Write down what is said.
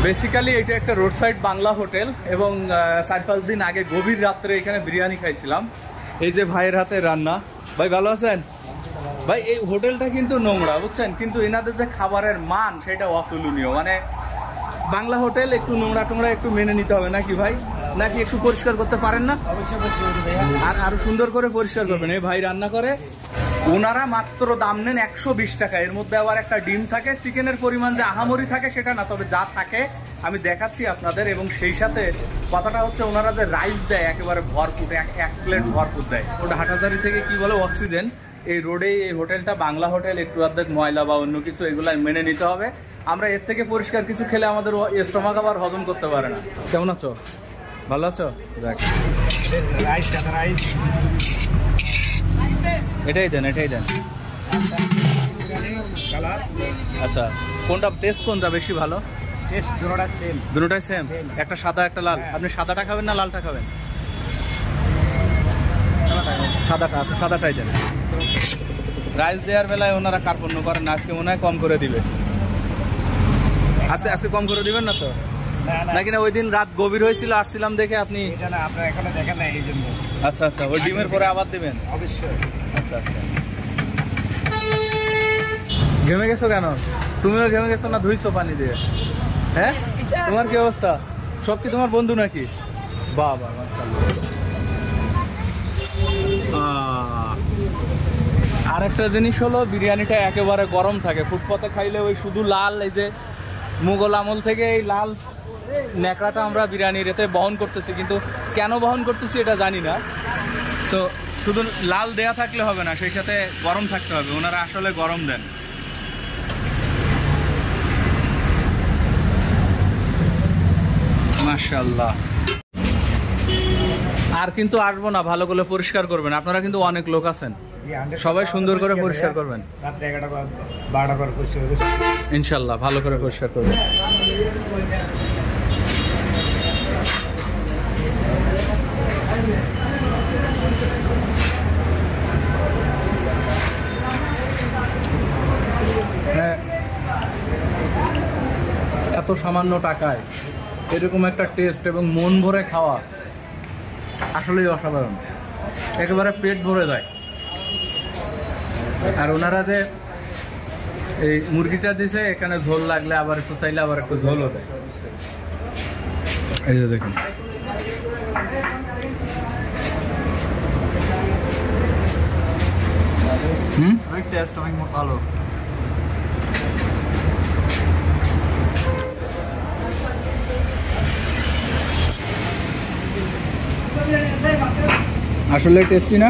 Basically এটা একটা road side Bangla hotel এবং 4-5 দিন আগে গভীর রাত্রে এখানে বিরিয়ানি খাইছিলাম। এই যে ভাইয়ের হাতে রান্না। ভাই ভালো আছেন? ভাই এই হোটেলটা কিন্তু নোংরা বুঝছেন, কিন্তু এনাদের যে খাবারের মান সেটা অতুলনীয়। মানে বাংলা হোটেল একটু নোংরা টোংরা একটু মেনে নিতে হবে নাকি ভাই? নাকি একটু পরিষ্কার করতে পারেন না? আর আরো সুন্দর করে পরিষ্কার করবেন। এই ভাই রান্না করে, ওনারা মাত্র দাম নেন 120 টাকা। এর মধ্যে আবার একটা ডিম থাকে, চিকেনের পরিমাণ যে আহামরি থাকে সেটা না, তবে যা থাকে আমি দেখাচ্ছি আপনাদের। এবং সেই সাথে কথাটা হচ্ছে ওনারা যে রাইস দেয় একেবারে ভরপুর, এক প্লেট ভরপুর দেয়। ওটা হাটাজারি থেকে কি বলে অক্সিজেন। এই রোডে এই হোটেলটা বাংলা হোটেল, একটু অর্ধেক ময়লা বা অন্য কিছু এগুলো মেনে নিতে হবে। আমরা এর থেকে পরিষ্কার কিছু খেলে আমাদের স্টমাক আবার হজম করতে পারে না। কেমন আছো? ভালো আছো? এটাই দেন, এটাই দেন। আচ্ছা, কোনটা টেস্ট কোনটা বেশি ভালো? টেস্ট দুটোটাই সেম। একটা সাদা একটা লাল। আপনি সাদাটা খাবেন না লালটা খাবেন? সাদাটা আছে, সাদাটাই দেন। রাইস দেওয়ার বেলায় ওনারা কার্পণ্য করেন না, আজকে মনে হয় কম করে দিবে। আজকে কম করে দিবেন না তো? নাকি না ওই দিন রাত গভীর হয়েছিল আসছিলাম দেখে আপনি? আচ্ছা আচ্ছা, ওই ডিমের পরে আবার দিবেন? অবশ্যই। আচ্ছা আচ্ছা। ঘেমে গেছো কেন? তুমিও ঘেমে গেছো না? ধুইছো পানি দিয়ে? হ্যাঁ, তোমার কি অবস্থা? সব কি তোমার বন্ধু নাকি? বাবা, আর একটা জিনিস হলো বিরিয়ানিটা একেবারে গরম থাকে। ফুটপাতে খাইলে ওই শুধু লাল, এই যে মুঘল আমল থেকে এই লাল ন্যাকড়াটা আমরা বিরিয়ানির এতে বহন করতেছি, কিন্তু কেন বহন করতেছি এটা জানি না। তো শুধু লাল দেয়া থাকলে হবে না, সেই সাথে গরম থাকতে হবে। ওনারা আসলে গরম দেন। মাশাআল্লাহ। আর কিন্তু আসবো না, ভালো করে পরিষ্কার করবেন। আপনারা কিন্তু অনেক লোক আছেন, সবাই সুন্দর করে পরিষ্কার করবেন ইনশাল্লাহ। ভালো করে পরিষ্কার করবেন। এত সামান্য টাকায় এরকম একটা টেস্ট এবং মন ভরে খাওয়া আসলেই অসাধারণ। একেবারে পেট ভরে যায়। আর ওনারা যে এই মুরগিটা দিছে, এখানে ঝোল লাগলে আবার একটু চাইলে আবার একটু ঝোলও দেয়। এই যে দেখুন, টেস্ট অনেক ভালো। আসলে টেস্টি না?